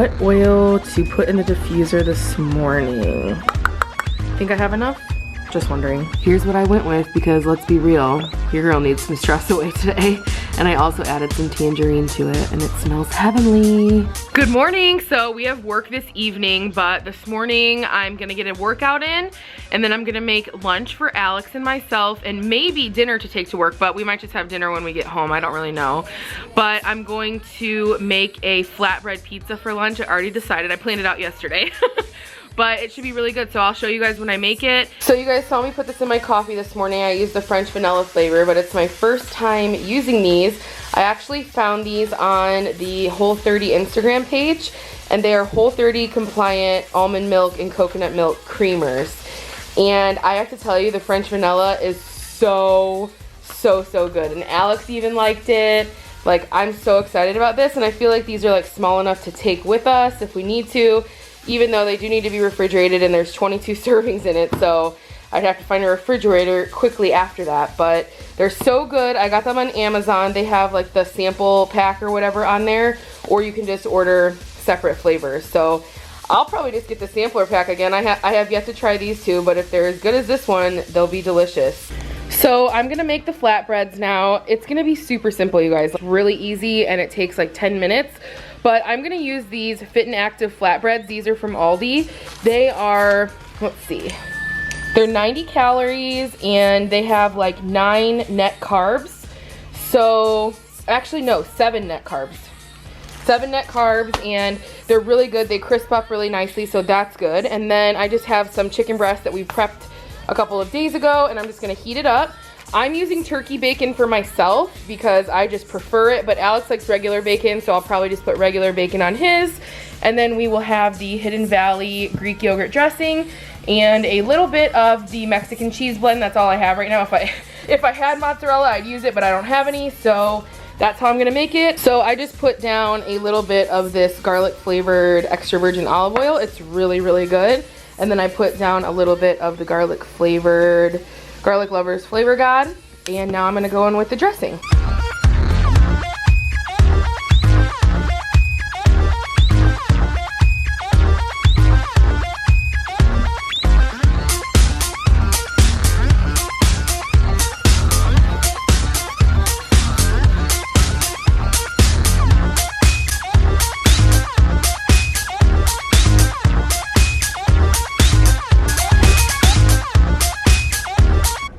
what oil to put in the diffuser this morning. Think I have enough? Just wondering. Here's what I went with because let's be real, your girl needs some stress away today. And I also added some tangerine to it and it smells heavenly. Good morning. So we have work this evening, but this morning I'm gonna get a workout in and then I'm gonna make lunch for Alex and myself and maybe dinner to take to work, but we might just have dinner when we get home. I don't really know. But I'm going to make a flatbread pizza for lunch. I already decided. I planned it out yesterday. But it should be really good, so I'll show you guys when I make it. So you guys saw me put this in my coffee this morning. I used the French vanilla flavor, but it's my first time using these. I actually found these on the Whole30 Instagram page, and they are Whole30 compliant almond milk and coconut milk creamers. And I have to tell you, the French vanilla is so good. And Alex even liked it. Like, I'm so excited about this, and I feel like these are like small enough to take with us if we need to. Even though they do need to be refrigerated and there's 22 servings in it, so I'd have to find a refrigerator quickly after that. But they're so good. I got them on Amazon. They have like the sample pack or whatever on there, or you can just order separate flavors. So I'll probably just get the sampler pack again. I have yet to try these two, but if they're as good as this one, they'll be delicious. So I'm gonna make the flatbreads now. It's gonna be super simple, you guys. It's really easy and it takes like 10 minutes. But I'm gonna use these Fit&Active Flatbreads. These are from Aldi. They are, let's see, they're 90 calories and they have like 9 net carbs. So, actually no, 7 net carbs. 7 net carbs, and they're really good. They crisp up really nicely, so that's good. And then I just have some chicken breast that we prepped a couple of days ago, and I'm just gonna heat it up. I'm using turkey bacon for myself because I just prefer it, but Alex likes regular bacon, so I'll probably just put regular bacon on his. And then we will have the Hidden Valley Greek yogurt dressing and a little bit of the Mexican cheese blend. That's all I have right now. If I had mozzarella, I'd use it, but I don't have any, so that's how I'm gonna make it. So I just put down a little bit of this garlic flavored extra virgin olive oil. It's really good. And then I put down a little bit of the garlic flavored Garlic Lovers Flavor God, and now I'm gonna go in with the dressing.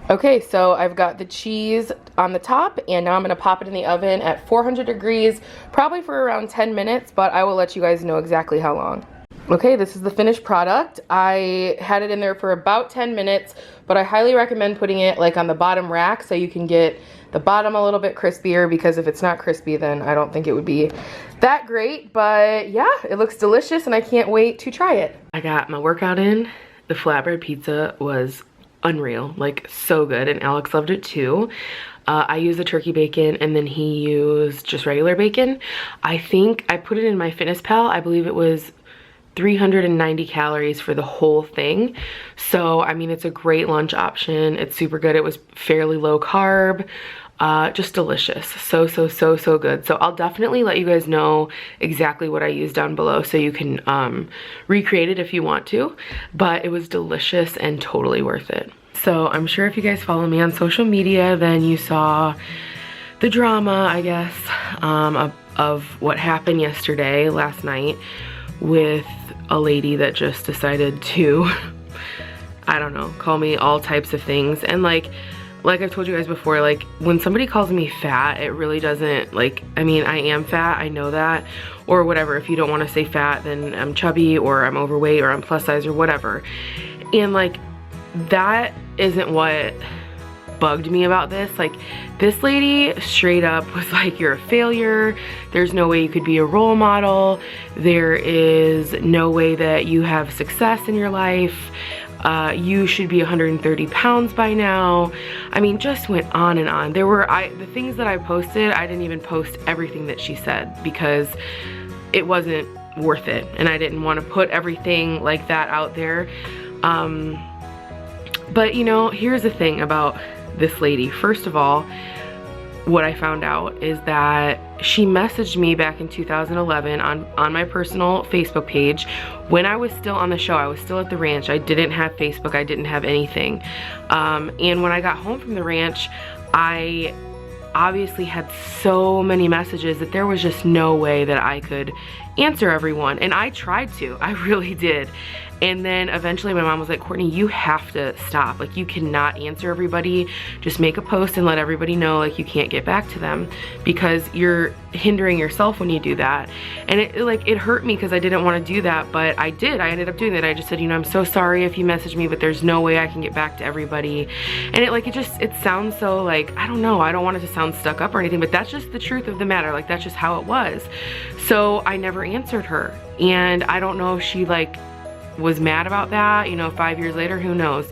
Okay, so I've got the cheese on the top, and now I'm gonna pop it in the oven at 400 degrees, probably for around 10 minutes, but I will let you guys know exactly how long. Okay, this is the finished product. I had it in there for about 10 minutes, but I highly recommend putting it like on the bottom rack so you can get the bottom a little bit crispier, because if it's not crispy, then I don't think it would be that great. But yeah, it looks delicious and I can't wait to try it. I got my workout in. The flatbread pizza was unreal, like so good, and Alex loved it too. I used the turkey bacon and then he used just regular bacon. I think I put it in MyFitnessPal. I believe it was 390 calories for the whole thing. So I mean, it's a great lunch option. It's super good. It was fairly low carb. Just delicious. So good. So I'll definitely let you guys know exactly what I used down below so you can recreate it if you want to, but it was delicious and totally worth it. So I'm sure if you guys follow me on social media, then you saw the drama, I guess, of what happened last night with a lady that just decided to, I don't know, call me all types of things. And like I've told you guys before, like when somebody calls me fat, it really doesn't, like, I mean, I am fat, I know that, or whatever. If you don't want to say fat, then I'm chubby or I'm overweight or I'm plus size or whatever. And like, that isn't what bugged me about this. Like, this lady straight up was like, you're a failure. There's no way you could be a role model. There is no way that you have success in your life. You should be 130 pounds by now. I mean, just went on and on. There were, the things that I posted, I didn't even post everything that she said because it wasn't worth it. And I didn't want to put everything like that out there. But you know, here's the thing about this lady. First of all, what I found out is that she messaged me back in 2011 on my personal Facebook page when I was still on the show. I was still at the ranch. I didn't have Facebook. I didn't have anything. And when I got home from the ranch, I obviously had so many messages that there was just no way that I could answer everyone. And I tried to. I really did. And then eventually my mom was like, Courtney, you have to stop. Like, you cannot answer everybody. Just make a post and let everybody know, like, you can't get back to them because you're hindering yourself when you do that. And it hurt me because I didn't want to do that, but I did. I ended up doing that. I just said, you know, I'm so sorry if you message me, but there's no way I can get back to everybody. And it sounds so, like, I don't know, I don't want it to sound stuck up or anything, but that's just the truth of the matter. Like, that's just how it was. So I never answered her. And I don't know if she, like, was mad about that, you know, 5 years later, who knows.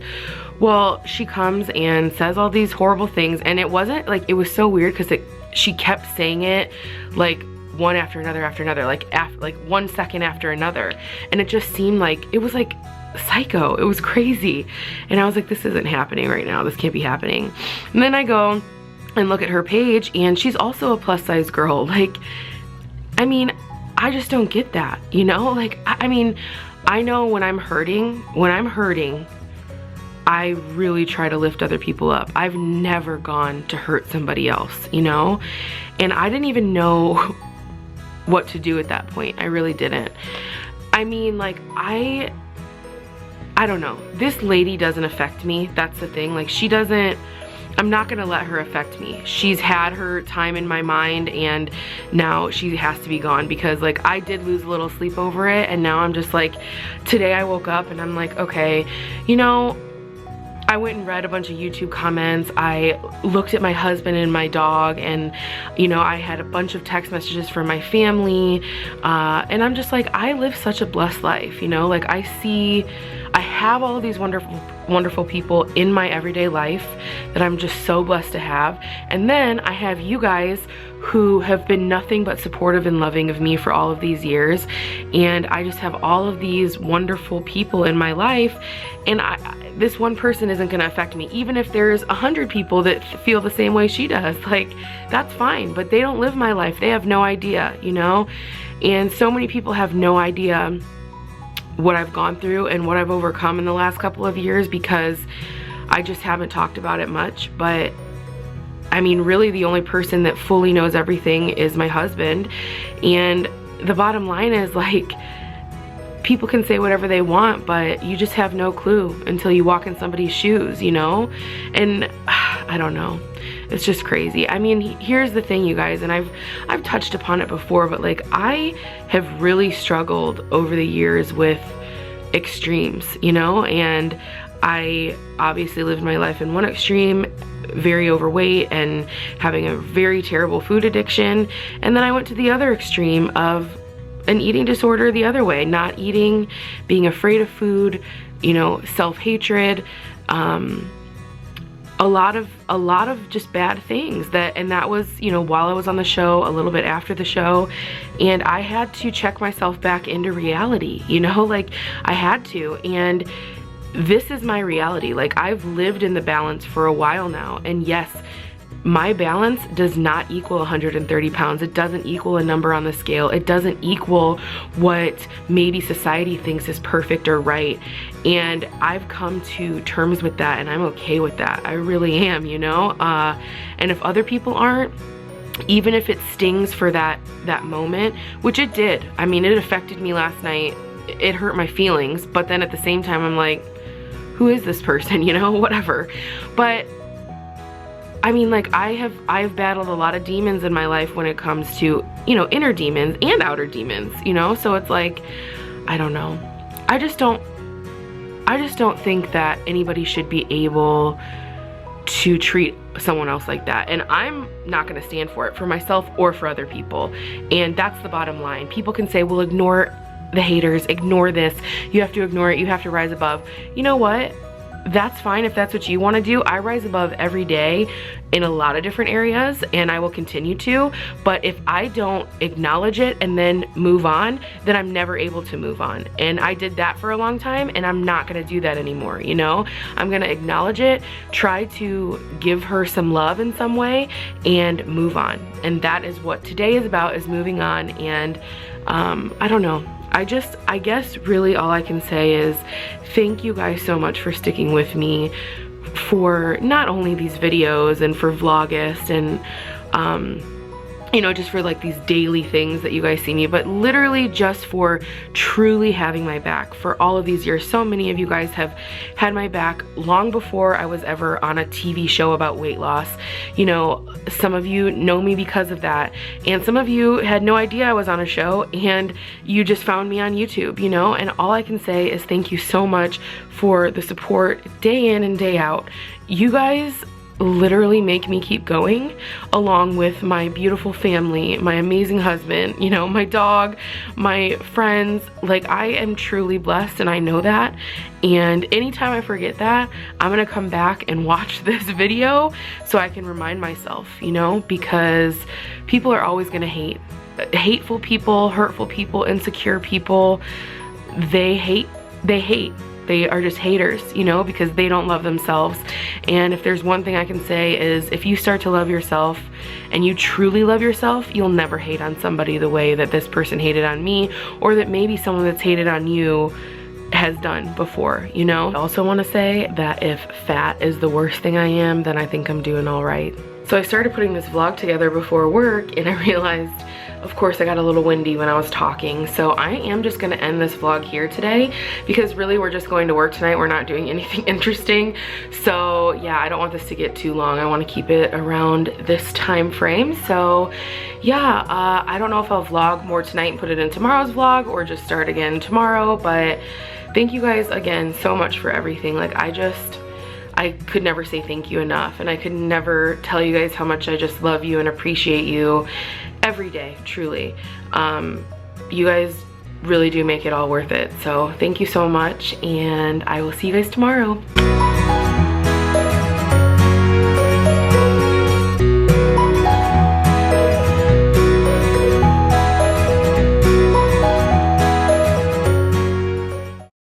Well, she comes and says all these horrible things, and it wasn't like, it was so weird because she kept saying it like one after another, like 1 second after another, and it just seemed like it was like psycho. It was crazy, and I was like, this isn't happening right now. This can't be happening. And then I go and look at her page, and she's also a plus size girl. Like, I mean, I just don't get that, you know? Like, I mean, I know when I'm hurting, I really try to lift other people up. I've never gone to hurt somebody else, you know? And I didn't even know what to do at that point. I really didn't. I mean, like, I don't know. This lady doesn't affect me. That's the thing. Like, she doesn't, I'm not gonna let her affect me. She's had her time in my mind, and now she has to be gone because, like, I did lose a little sleep over it, and now I'm just like, today I woke up and I'm like, okay, you know, I went and read a bunch of YouTube comments. I looked at my husband and my dog, and, you know, I had a bunch of text messages from my family, and I'm just like, I live such a blessed life, you know? Like, I have all of these wonderful people in my everyday life that I'm just so blessed to have. And then I have you guys who have been nothing but supportive and loving of me for all of these years. And I just have all of these wonderful people in my life, and this one person isn't gonna affect me. Even if there's 100 people that feel the same way she does, like, that's fine, but they don't live my life. They have no idea, you know? And so many people have no idea what I've gone through and what I've overcome in the last couple of years because I just haven't talked about it much. But I mean, really the only person that fully knows everything is my husband. And the bottom line is, like, people can say whatever they want, but you just have no clue until you walk in somebody's shoes, you know? And I don't know. It's just crazy. I mean, here's the thing, you guys, and I've touched upon it before, but, like, I have really struggled over the years with extremes, you know? And I obviously lived my life in one extreme, very overweight and having a very terrible food addiction, and then I went to the other extreme of an eating disorder the other way, not eating, being afraid of food, you know, self-hatred, a lot of just bad things and that was, you know, while I was on the show, a little bit after the show, and I had to check myself back into reality, you know, like, I had to. And this is my reality. Like, I've lived in the balance for a while now, and yes, my balance does not equal 130 pounds. It doesn't equal a number on the scale. It doesn't equal what maybe society thinks is perfect or right. And I've come to terms with that, and I'm okay with that. I really am, you know? And if other people aren't, even if it stings for that moment, which it did. I mean, it affected me last night. It hurt my feelings, but then at the same time, I'm like, who is this person, you know? Whatever. But I mean, like, I've battled a lot of demons in my life when it comes to, you know, inner demons and outer demons, you know? So it's like, I don't know. I just don't think that anybody should be able to treat someone else like that. And I'm not gonna stand for it for myself or for other people. And that's the bottom line. People can say, well, ignore the haters, ignore this, you have to ignore it, you have to rise above. You know what? that's fine if that's what you want to do. I rise above every day in a lot of different areas, and I will continue to, but if I don't acknowledge it and then move on, then I'm never able to move on. And I did that for a long time, and I'm not gonna do that anymore, you know? I'm gonna acknowledge it, try to give her some love in some way, and move on. And that is what today is about, is moving on. And I don't know. I guess really all I can say is thank you guys so much for sticking with me for not only these videos and for Vlogust and you know, just for like these daily things that you guys see me, but literally just for truly having my back for all of these years. So many of you guys have had my back long before I was ever on a TV show about weight loss. You know, some of you know me because of that, and some of you had no idea I was on a show and you just found me on YouTube, you know. And all I can say is thank you so much for the support day in and day out. You guys literally make me keep going, along with my beautiful family, my amazing husband, you know, my dog, my friends. Like, I am truly blessed, and I know that. And anytime I forget that, I'm gonna come back and watch this video so I can remind myself, you know, because people are always gonna hate. Hateful people, hurtful people, insecure people, they hate. They are just haters, you know, because they don't love themselves. And if there's one thing I can say is, if you start to love yourself and you truly love yourself, you'll never hate on somebody the way that this person hated on me, or that maybe someone that's hated on you has done before, you know. I also want to say that if fat is the worst thing I am, then I think I'm doing all right. So I started putting this vlog together before work, and I realized, of course, I got a little windy when I was talking, so I am just gonna end this vlog here today, because really we're just going to work tonight. We're not doing anything interesting. So yeah, I don't want this to get too long. I want to keep it around this time frame. So yeah, I don't know if I'll vlog more tonight and put it in tomorrow's vlog, or just start again tomorrow. But thank you guys again so much for everything. Like, I could never say thank you enough, and I could never tell you guys how much I just love you and appreciate you every day, truly. You guys really do make it all worth it. So thank you so much, and I will see you guys tomorrow.